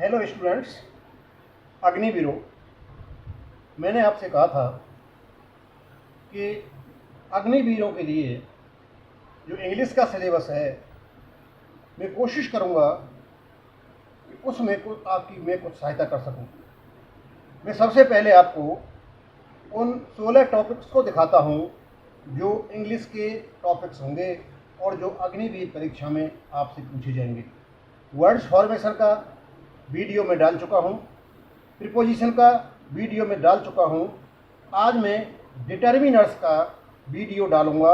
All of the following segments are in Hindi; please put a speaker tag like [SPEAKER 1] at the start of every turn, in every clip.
[SPEAKER 1] हेलो स्टूडेंट्स, अग्निवीरों, मैंने आपसे कहा था कि अग्निवीरों के लिए जो इंग्लिश का सिलेबस है, मैं कोशिश करूंगा कि उसमें मैं कुछ सहायता कर सकूं। मैं सबसे पहले आपको उन 16 टॉपिक्स को दिखाता हूं जो इंग्लिश के टॉपिक्स होंगे और जो अग्निवीर परीक्षा में आपसे पूछे जाएंगे। वर्ड्स फॉर्मेशन का वीडियो में डाल चुका हूं, प्रीपोजिशन का वीडियो में डाल चुका हूं। आज मैं डिटर्मिनर्स का वीडियो डालूंगा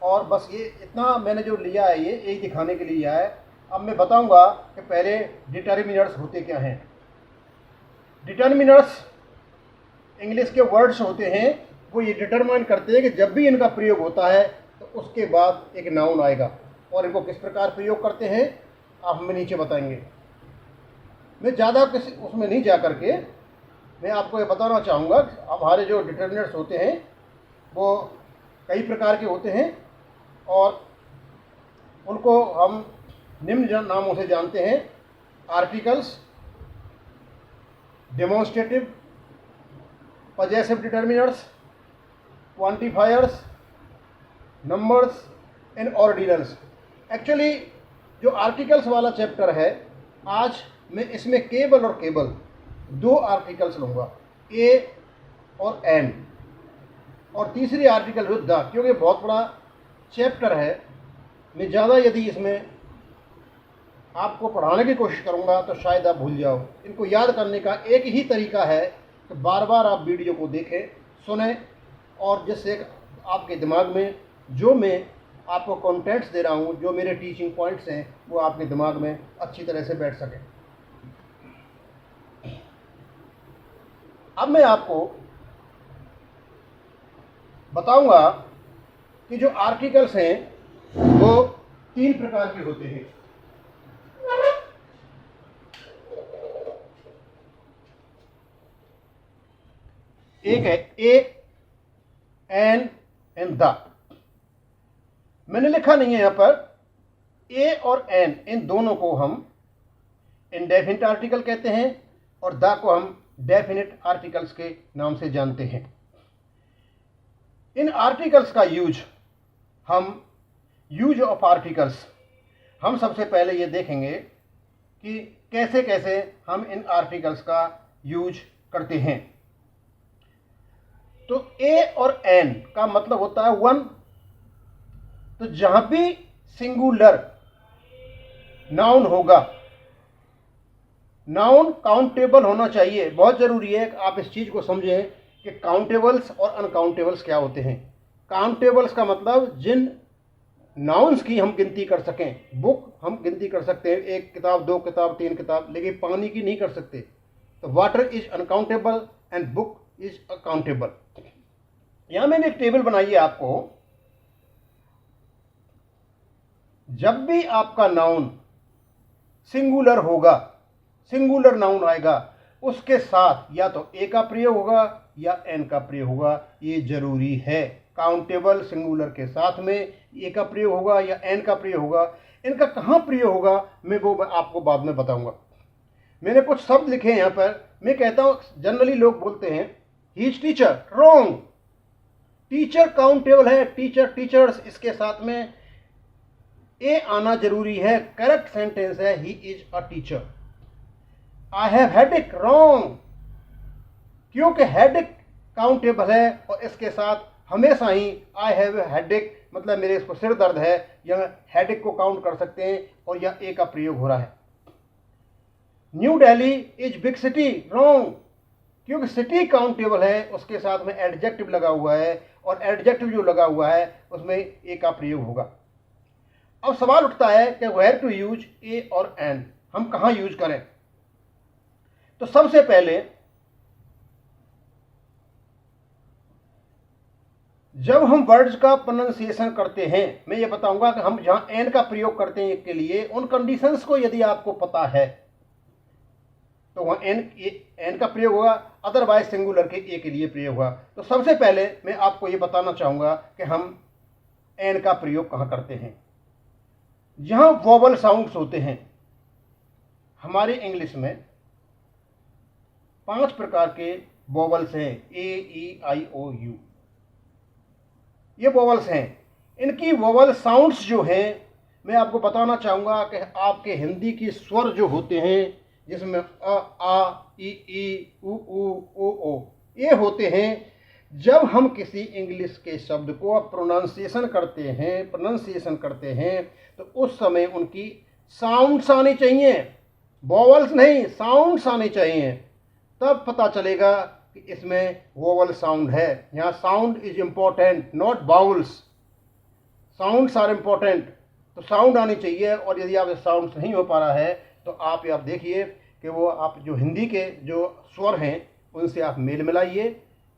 [SPEAKER 1] और बस ये इतना मैंने जो लिया है ये यही दिखाने के लिए लिया है। अब मैं बताऊंगा कि पहले डिटर्मिनर्स होते क्या हैं। डिटर्मिनर्स इंग्लिश के वर्ड्स होते हैं, वो ये डिटरमाइन करते हैं कि जब भी इनका प्रयोग होता है तो उसके बाद एक नाउन आएगा, और इनको किस प्रकार प्रयोग करते हैं आप हमें नीचे बताएंगे। मैं ज़्यादा किसी उसमें नहीं जा करके मैं आपको ये बताना चाहूँगा कि हमारे जो डिटर्मिनर्स होते हैं वो कई प्रकार के होते हैं और उनको हम निम्न नामों से जानते हैं: articles, demonstrative, possessive determiners, quantifiers, numbers and ordinals. Actually जो आर्टिकल्स वाला चैप्टर है, आज मैं इसमें केवल और केवल 2 आर्टिकल्स लूँगा, ए और एन, और तीसरी आर्टिकल जो द, क्योंकि बहुत बड़ा चैप्टर है। मैं ज़्यादा यदि इसमें आपको पढ़ाने की कोशिश करूँगा तो शायद आप भूल जाओ। इनको याद करने का एक ही तरीका है कि बार बार आप वीडियो को देखें, सुने, और जिससे आपके दिमाग में जो मैं आपको कंटेंट्स दे रहा हूँ, जो मेरे टीचिंग पॉइंट्स हैं, वो आपके दिमाग में अच्छी तरह से बैठ सकें। अब मैं आपको बताऊंगा कि जो आर्टिकल्स हैं वो 3 प्रकार के होते हैं। एक है ए, एन एंड द। मैंने लिखा नहीं है यहाँ पर। ए और एन, इन दोनों को हम इंडेफिनिट आर्टिकल कहते हैं और द को हम डेफिनिट आर्टिकल्स के नाम से जानते हैं। इन आर्टिकल्स का यूज ऑफ आर्टिकल्स हम सबसे पहले ये देखेंगे कि कैसे कैसे हम इन आर्टिकल्स का यूज करते हैं। तो ए और एन का मतलब होता है 1। तो जहां भी सिंगुलर नाउन होगा, नाउन काउंटेबल होना चाहिए। बहुत जरूरी है कि आप इस चीज को समझें कि काउंटेबल्स और अनकाउंटेबल्स क्या होते हैं। काउंटेबल्स का मतलब जिन नाउन्स की हम गिनती कर सकें। बुक हम गिनती कर सकते हैं, 1 किताब, 2 किताब, 3 किताब, लेकिन पानी की नहीं कर सकते। तो water is uncountable and book is accountable. यहां मैंने एक टेबल बनाई है आपको। जब भी आपका नाउन सिंगुलर होगा, सिंगुलर नाउन आएगा, उसके साथ या तो ए का प्रयोग होगा या एन का प्रयोग होगा। ये जरूरी है। काउंटेबल सिंगुलर के साथ में ए का प्रयोग होगा या एन का प्रयोग होगा। इनका कहाँ प्रयोग होगा मैं आपको बाद में बताऊंगा। मैंने कुछ शब्द लिखे हैं यहाँ पर। मैं कहता हूँ, जनरली लोग बोलते हैं he is teacher. Wrong. Teacher countable है, टीचर, टीचर्स, इसके साथ में ए आना जरूरी है। करेक्ट सेंटेंस है he is a teacher. I have headache. Wrong, क्योंकि हेडेक काउंटेबल है और इसके साथ हमेशा ही आई हैव हेडेक मतलब मेरे इसको सिर दर्द है, या हेडेक को काउंट कर सकते हैं और या ए का प्रयोग हो रहा है। New Delhi is big city. Wrong, क्योंकि सिटी काउंटेबल है, उसके साथ में एडजेक्टिव लगा हुआ है और एडजेक्टिव जो लगा हुआ है उसमें ए का प्रयोग होगा। अब सवाल उठता है कि वेयर टू यूज ए और एन, हम कहां यूज करें। तो सबसे पहले जब हम वर्ड्स का प्रोनाउंसिएशन करते हैं, मैं ये बताऊंगा कि हम जहां एन का प्रयोग करते हैं के लिए, उन कंडीशंस को यदि आपको पता है तो वहां एन का प्रयोग होगा, अदरवाइज सिंगुलर के ए के लिए प्रयोग होगा। तो सबसे पहले मैं आपको ये बताना चाहूंगा कि हम एन का प्रयोग कहां करते हैं। जहां वोवल साउंड्स होते हैं, हमारे इंग्लिश में 5 प्रकार के वोवल्स हैं, ए ई आई ओ यू। ये वोवल्स हैं। इनकी वोवल साउंड्स जो हैं, मैं आपको बताना चाहूँगा कि आपके हिंदी के स्वर जो होते हैं, जिसमें अ आ ई उ ओ, ये होते हैं। जब हम किसी इंग्लिश के शब्द को प्रोनाउंसिएशन करते हैं तो उस समय उनकी साउंड्स आनी चाहिए, वोवल्स नहीं, साउंड्स आने चाहिए। तब पता चलेगा कि इसमें वोवल साउंड है। यहाँ sound is important, not vowels. Sounds are important, तो साउंड आनी चाहिए। और यदि आप साउंड्स नहीं हो पा रहा है तो आप देखिए कि वो आप जो हिंदी के जो स्वर हैं उनसे आप मेल मिलाइए।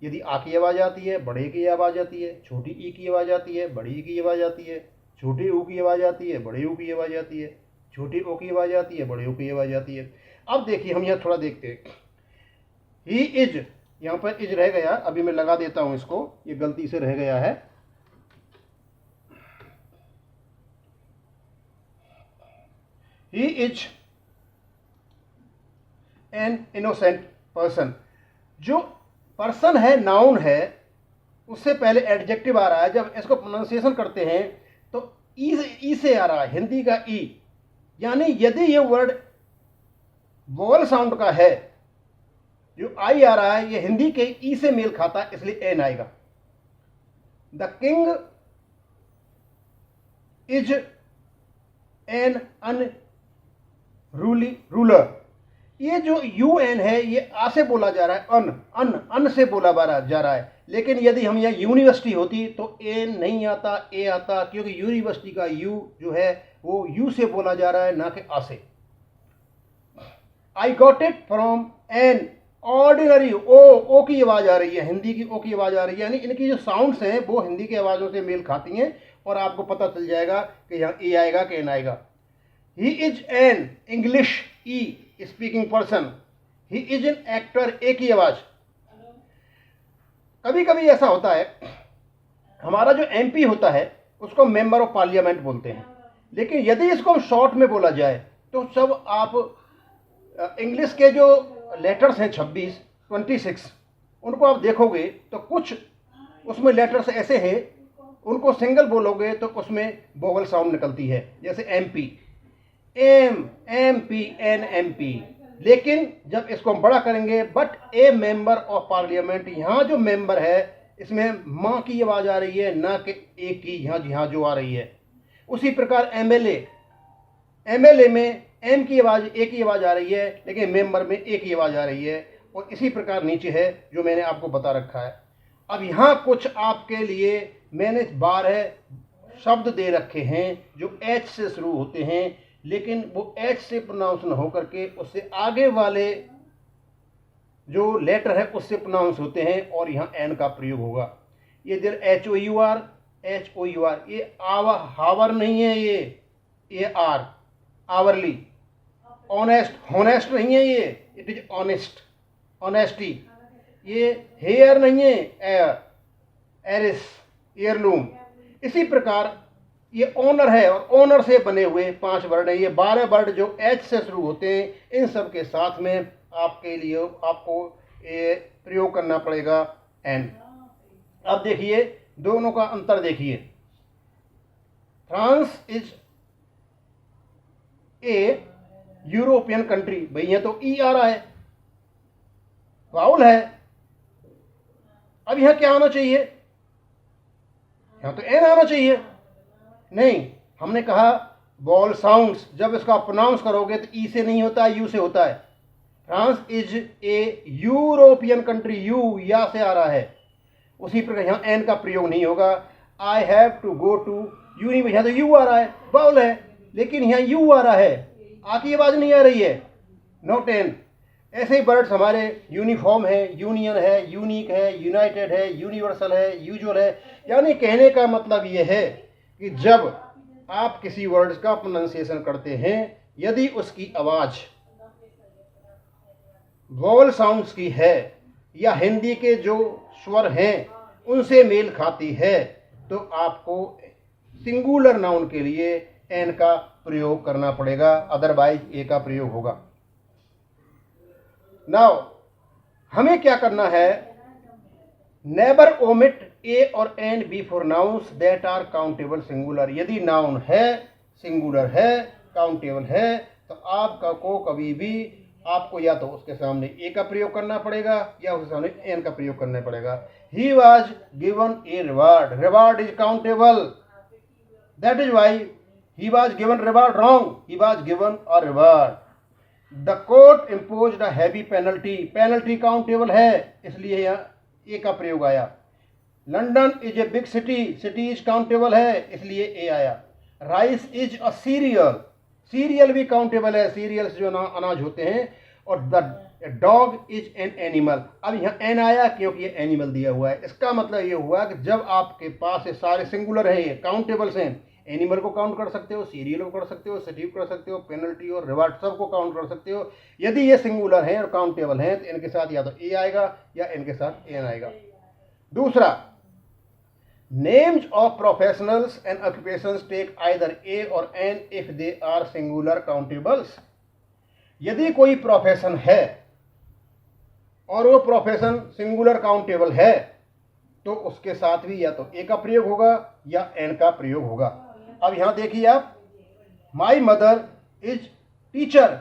[SPEAKER 1] यदि आ की आवाज़ आती है, बड़े की आवाज़ आती है, छोटी ई की आवाज़ आती है, बड़ी ई की आवाज़ आती है, छोटी ऊ की आवाज़ आती है, बड़ी ऊ की आवाज़ आती है, छोटी ओ की आवाज़ आती है, बड़ी ओ की आवाज़ आती है। अब देखिए, हम यहाँ थोड़ा देखते हैं। ही इज, यहाँ पर इज रह गया, अभी मैं लगा देता हूँ इसको, ये गलती से रह गया है। ही इज एन इनोसेंट पर्सन। जो पर्सन है, नाउन है, उससे पहले एडजेक्टिव आ रहा है। जब इसको प्रोनाउंसिएशन करते हैं तो ई से आ रहा है, हिंदी का ई। यानी यदि ये वर्ड वोवल साउंड का है, जो आई आ रहा है, ये हिंदी के ई से मेल खाता है, इसलिए एन आएगा। The king is an unruly ruler. ये जो यू एन है, ये आ से बोला जा रहा है, अन से बोला जा रहा है। लेकिन यदि हम यहाँ यूनिवर्सिटी होती तो एन नहीं आता, ए आता, क्योंकि यूनिवर्सिटी का यू जो है वो यू से बोला जा रहा है, ना कि आ से। I got it from an ordinary, O की आवाज़ आ रही है, हिंदी की ओ की आवाज़ आ रही है। यानी इनकी जो साउंड्स हैं वो हिंदी की आवाज़ों से मेल खाती हैं, और आपको पता चल जाएगा कि यहाँ ए आएगा कि एन आएगा। He is an English uh speaking person. He is an actor, A की आवाज़। कभी कभी ऐसा होता है, हमारा जो एमपी होता है उसको मेंबर ऑफ पार्लियामेंट बोलते हैं, लेकिन यदि इसको शॉर्ट में बोला जाए तो सब आप इंग्लिश के जो लेटर्स हैं 26 उनको आप देखोगे तो कुछ उसमें लेटर्स ऐसे हैं, उनको सिंगल बोलोगे तो उसमें वोवल साउंड निकलती है, जैसे MP, M P N M P. लेकिन जब इसको हम बड़ा करेंगे, but a member of parliament, यहाँ जो मेंबर है इसमें माँ की आवाज़ आ रही है, ना कि ए की, यहाँ जो आ रही है। उसी प्रकार एमएलए में एम की आवाज़, ए की आवाज़ आ रही है, लेकिन मेंबर में ए की आवाज़ आ रही है। और इसी प्रकार नीचे है जो मैंने आपको बता रखा है। अब यहाँ कुछ आपके लिए मैंने 12 शब्द दे रखे हैं जो एच से शुरू होते हैं, लेकिन वो एच से प्रोनाउंस न होकर के उससे आगे वाले जो लेटर है उससे प्रोनाउंस होते हैं, और यहाँ एन का प्रयोग होगा। ये देर एच ओ यू आर, ये हावर नहीं है, ये आर, आवरली। ऑनेस्ट, होनेस्ट नहीं है, ये इट इज ऑनेस्ट, ऑनेस्टी। ये हेयर नहीं है, एयर, एरिस, एयरलूम। इसी प्रकार ये ऑनर है, और ऑनर से बने हुए 5 वर्ड हैं। ये 12 वर्ड जो एच से शुरू होते हैं, इन सब के साथ में आपके लिए आपको ये प्रयोग करना पड़ेगा एन। अब देखिए दोनों का अंतर देखिए। France is a European country, भाई यहाँ तो ई आ रहा है, वाउल है। अब यहाँ क्या आना चाहिए? यहाँ तो एन आना चाहिए। नहीं, हमने कहा वॉल साउंड्स, जब इसका प्रोनाउंस करोगे तो ई से नहीं होता है, यू से होता है। France is a European country, you या से आ रहा है। उसी प्रकार यहाँ एन का प्रयोग नहीं होगा। I have to go to university, यहाँ तो यू आ रहा है, वाउल है, लेकिन यहाँ यू आ रहा है, आ की आवाज़ नहीं आ रही है, नॉट एन। ऐसे ही वर्ड्स हमारे यूनिफॉर्म है, यूनियन है, यूनिक है, यूनाइटेड है, यूनिवर्सल है, यूजुअल है। यानी कहने का मतलब ये है कि जब आप किसी वर्ड्स का प्रोनाउंसिएशन करते हैं, यदि उसकी आवाज़ वोवल साउंड्स की है या हिंदी के जो स्वर हैं उनसे मेल खाती है, तो आपको सिंगुलर नाउन के लिए एन का प्रयोग करना पड़ेगा, अदरवाइज ए का प्रयोग होगा। नाउ हमें क्या करना है, नेवर ओमिट ए और an before nouns that are countable singular. यदि नाउन है, सिंगुलर है, काउंटेबल है, तो आपका को कभी भी आपको या तो उसके सामने ए का प्रयोग करना पड़ेगा या उसके सामने एन का प्रयोग करना पड़ेगा। He was given a reward, reward is countable, that is why he was given reward wrong, he was given a reward. The court imposed a heavy penalty, penalty countable है इसलिए यहाँ ए का प्रयोग आया। London is a big city, city is countable है इसलिए ए आया। Rice is a serial, serial भी काउंटेबल है, सीरियल्स जो अनाज होते हैं। और the dog is an animal, अब यहाँ एन आया क्योंकि ये एनिमल दिया हुआ है। इसका मतलब ये हुआ कि जब आपके पास ये सारे सिंगुलर हैं, ये काउंटेबल्स हैं, एनिमल को काउंट कर सकते हो, सीरियल को कर सकते हो, सिटी को कर सकते हो, पेनल्टी और रिवार्ड सबको काउंट कर सकते हो। यदि ये सिंगुलर हैं और काउंटेबल हैं तो इनके साथ या तो ए आएगा या इनके साथ एन आएगा। दूसरा, names of professionals and occupations take either a और an if they are singular countables. यदि कोई प्रोफेशन है और वो प्रोफेशन सिंगुलर काउंटेबल है तो उसके साथ भी या तो ए का प्रयोग होगा या एन का प्रयोग होगा। अब यहां देखिए आप, माई मदर इज टीचर,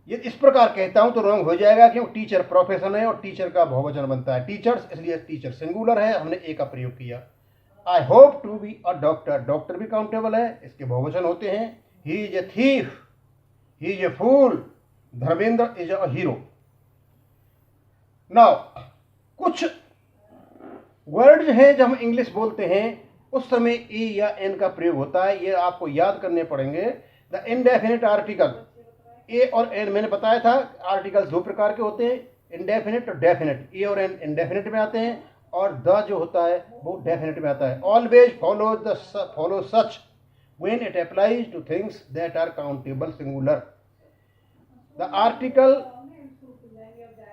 [SPEAKER 1] ये इस प्रकार कहता हूं तो रॉन्ग हो जाएगा क्योंकि टीचर प्रोफेशन है और टीचर का बहुवचन बनता है टीचर्स, इसलिए टीचर सिंगुलर है, हमने ए का प्रयोग किया। I hope to be a doctor, doctor भी काउंटेबल है, इसके बहुवचन होते हैं। He is a thief, he is a fool, Dharmendra is a hero. Now कुछ वर्ड्स हैं जब हम इंग्लिश बोलते हैं उस समय ई या एन का प्रयोग होता है, ये आपको याद करने पड़ेंगे। द इनडेफिनिट आर्टिकल, ए और एन मैंने बताया था आर्टिकल्स दो प्रकार के होते हैं, इंडेफिनिट और डेफिनिट। ए और एन इंडेफिनिट में आते हैं और द जो होता है वो डेफिनिट में आता है। Always follow such when it applies to things that are countable singular. The article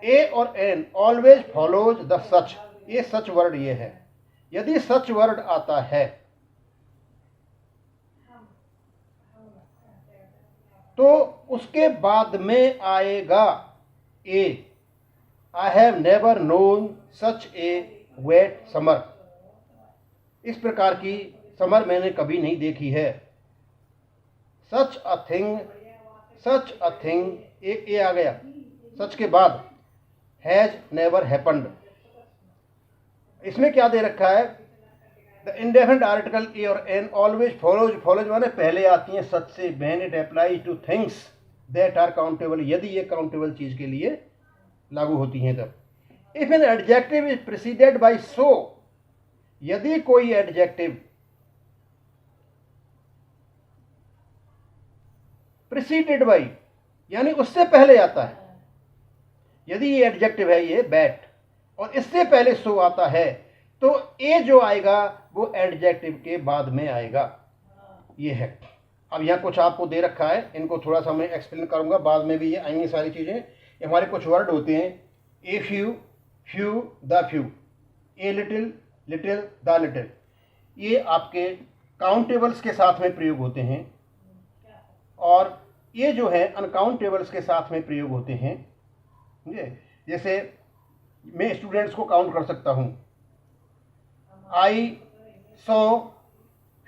[SPEAKER 1] a और an always follows the such, ये सच वर्ड ये है। यदि सच वर्ड आता है तो उसके बाद में आएगा a. I have never known such a wet summer, इस प्रकार की समर मैंने कभी नहीं देखी है। सच a thing, such a thing, ए आ गया सच के बाद, हैज नेवर हैपन्ड। इसमें क्या दे रखा है, द इंडेफिनिट आर्टिकल ए और एन ऑलवेज फॉलोज, फॉलोज माने पहले आती हैं सच से, when it applies to things that are countable, यदि ये काउंटेबल चीज के लिए लागू होती हैं तब। If an adjective is preceded by so, यदि कोई एडजेक्टिव प्रिसीडेड बाय यानी उससे पहले आता है, यदि ये एडजेक्टिव है ये बैट और इससे पहले सो आता है तो ए जो आएगा वो एडजेक्टिव के बाद में आएगा, ये है। अब यहाँ कुछ आपको दे रखा है, इनको थोड़ा सा मैं एक्सप्लेन करूंगा, बाद में भी ये आएंगी सारी चीजें। ये हमारे कुछ वर्ड होते हैं, a few, few, the few, a little, little, the little, ये आपके काउंटेबल्स के साथ में प्रयोग होते हैं और ये जो है अनकाउंटेबल्स के साथ में प्रयोग होते हैं। जैसे मैं स्टूडेंट्स को काउंट कर सकता हूं, I saw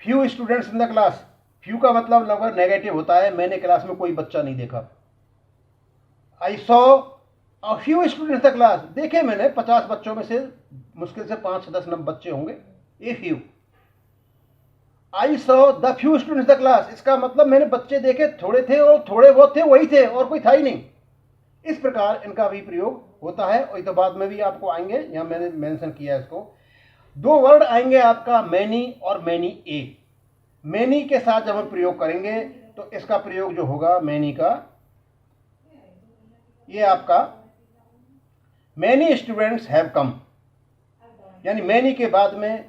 [SPEAKER 1] few students in the class, few का मतलब लगभग नेगेटिव होता है, मैंने क्लास में कोई बच्चा नहीं देखा। I saw a few students in the class, देखे मैंने 50 बच्चों में से मुश्किल से 5 से 10 बच्चे होंगे, a few. I so the few students in the class, इसका मतलब मैंने बच्चे देखे, थोड़े थे और थोड़े वो थे, वही थे और कोई था ही नहीं। इस प्रकार इनका भी प्रयोग होता है और तो बाद में भी आपको आएंगे, यहां मैंने मेंशन किया है इसको। दो वर्ड आएंगे आपका मैनी और मैनी ए। मैनी के साथ जब हम प्रयोग करेंगे तो इसका प्रयोग जो होगा मैनी का, ये आपका मैनी स्टूडेंट्स हैव कम, यानी मैनी के बाद में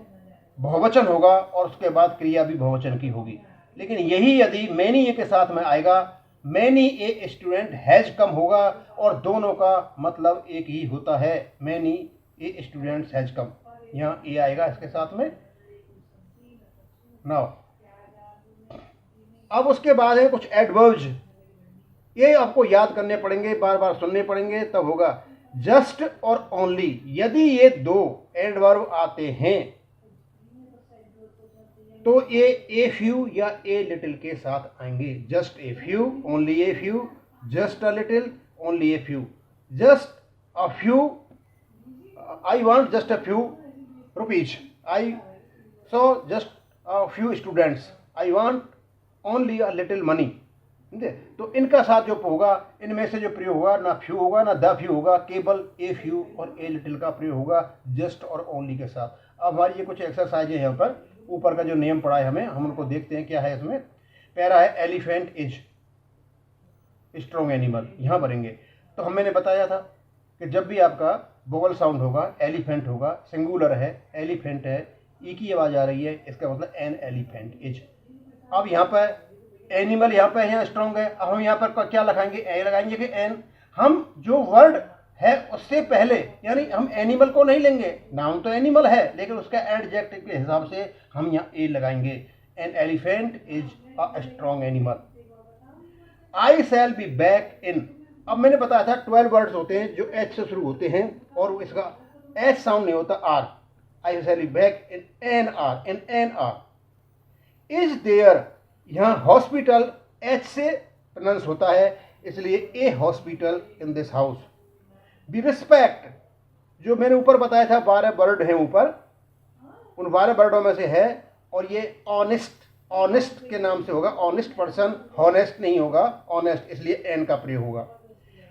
[SPEAKER 1] बहुवचन होगा और उसके बाद क्रिया भी बहुवचन की होगी। लेकिन यही यदि मैनी ए के साथ में आएगा, many a student has come होगा और दोनों का मतलब एक ही होता है, many a students has come, यहाँ ए आएगा इसके साथ में। नाउ अब उसके बाद है कुछ एडवर्ब्स, ये आपको याद करने पड़ेंगे, बार बार सुनने पड़ेंगे, तब होगा। जस्ट और ओनली, यदि ये दो एंड वर्ब आते हैं तो ये ए फ्यू या ए लिटिल के साथ आएंगे। Just a few, only a few, just a little, only a few. Just a few, I want just a few rupees, I so just a few students, I want only a little money. ठीक है, तो इनका साथ जो होगा, इनमें से जो प्रयोग होगा, ना फ्यू होगा ना द फ्यू होगा, केवल ए फ्यू और ए लिटिल का प्रयोग होगा जस्ट और ओनली के साथ। अब हमारी ये कुछ एक्सरसाइज है यहाँ पर, ऊपर का जो नियम पड़ा है हमें, हम उनको देखते हैं क्या है इसमें। पहला है एलिफेंट इज स्ट्रॉन्ग एनिमल, यहाँ भरेंगे। तो मैंने बताया था कि जब भी आपका वोवल साउंड होगा, एलिफेंट होगा, सिंगुलर है, एलिफेंट है, ई की आवाज़ आ रही है, इसका मतलब एन एलिफेंट इज। अब यहाँ पर एनिमल यहाँ पे यहाँ स्ट्रॉन्ग है, अब हम यहाँ पर क्या लगाएंगे, ए लगाएंगे कि एन। हम जो वर्ड है उससे पहले, यानी हम एनिमल को नहीं लेंगे, नाउन तो एनिमल है लेकिन उसका एडजेक्टिव के हिसाब से हम यहाँ ए लगाएंगे। An elephant is a strong animal. I shall be back इन, अब मैंने बताया था 12 वर्ड्स होते हैं जो एच से शुरू होते हैं और इसका एच साउंड नहीं होता, hour. I shall be back in an hour, in an hour. Is there, यहाँ हॉस्पिटल एच से प्रोनाउंस होता है, इसलिए a hospital in this house. Be respect, जो मैंने ऊपर बताया था 12 वर्ड हैं ऊपर, उन 12 वर्डों में से है, और ये ऑनेस्ट, ऑनेस्ट के नाम से होगा, ऑनेस्ट पर्सन, हॉनेस्ट नहीं होगा, ऑनेस्ट, इसलिए एन का प्रयोग होगा।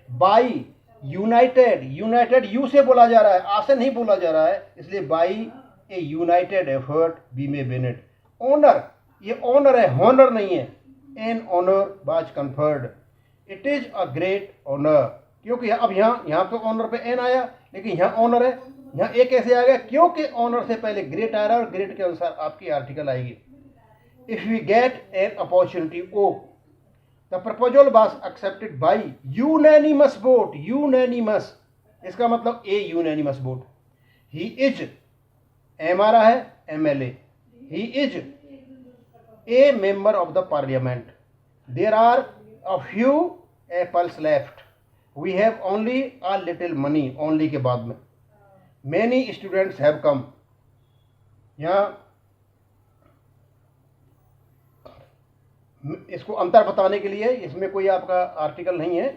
[SPEAKER 1] बाई यूनाइटेड, यूनाइटेड यू से बोला जा रहा है, आ से नहीं बोला जा रहा है, इसलिए by a united effort we may win it. Honour, ये ऑनर है, हॉनर नहीं है। An honour was conferred, it is a great honour, क्योंकि अब यहाँ पे ऑनर पे एन आया, लेकिन यहाँ ऑनर है, यहाँ ए कैसे आ गया, क्योंकि ऑनर से पहले ग्रेट आ रहा है और ग्रेट के अनुसार आपकी आर्टिकल आएगी। If we get an opportunity, oh the proposal was accepted by unanimous vote, unanimous, इसका मतलब a unanimous vote. He is, M आ रहा है, MLA, he is a member of the parliament. There are a few apples left. We have only a little money. Only के बाद में many students have come. यहाँ इसको अंतर बताने के लिए, इसमें कोई आपका आर्टिकल नहीं है,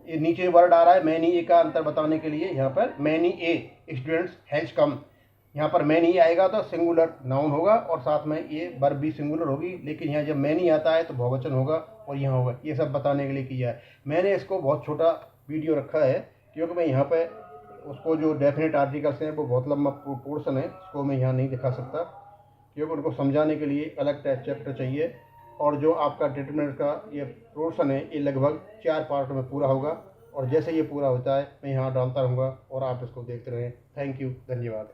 [SPEAKER 1] ये नीचे वर्ड आ रहा है मैनी ए का अंतर बताने के लिए। यहाँ पर many a students has come, यहाँ पर मैनी आएगा तो सिंगुलर नाउन होगा और साथ में ये वर्ब भी सिंगुलर होगी, लेकिन यहाँ जब मैनी आता है तो बहुवचन होगा और यहाँ होगा। ये सब बताने के लिए किया है। मैंने इसको बहुत छोटा वीडियो रखा है क्योंकि मैं यहाँ पे उसको जो डेफिनेट आर्टिकल्स हैं वो बहुत लंबा पोर्शन है, इसको मैं यहाँ नहीं दिखा सकता क्योंकि उनको समझाने के लिए अलग चैप्टर चाहिए। और जो आपका डिटरमिनेंट का ये पोर्शन है ये लगभग 4 पार्ट में पूरा होगा, और जैसे ये पूरा होता है मैं यहाँ डालता रहूँगा और आप इसको देखते रहें। थैंक यू, धन्यवाद।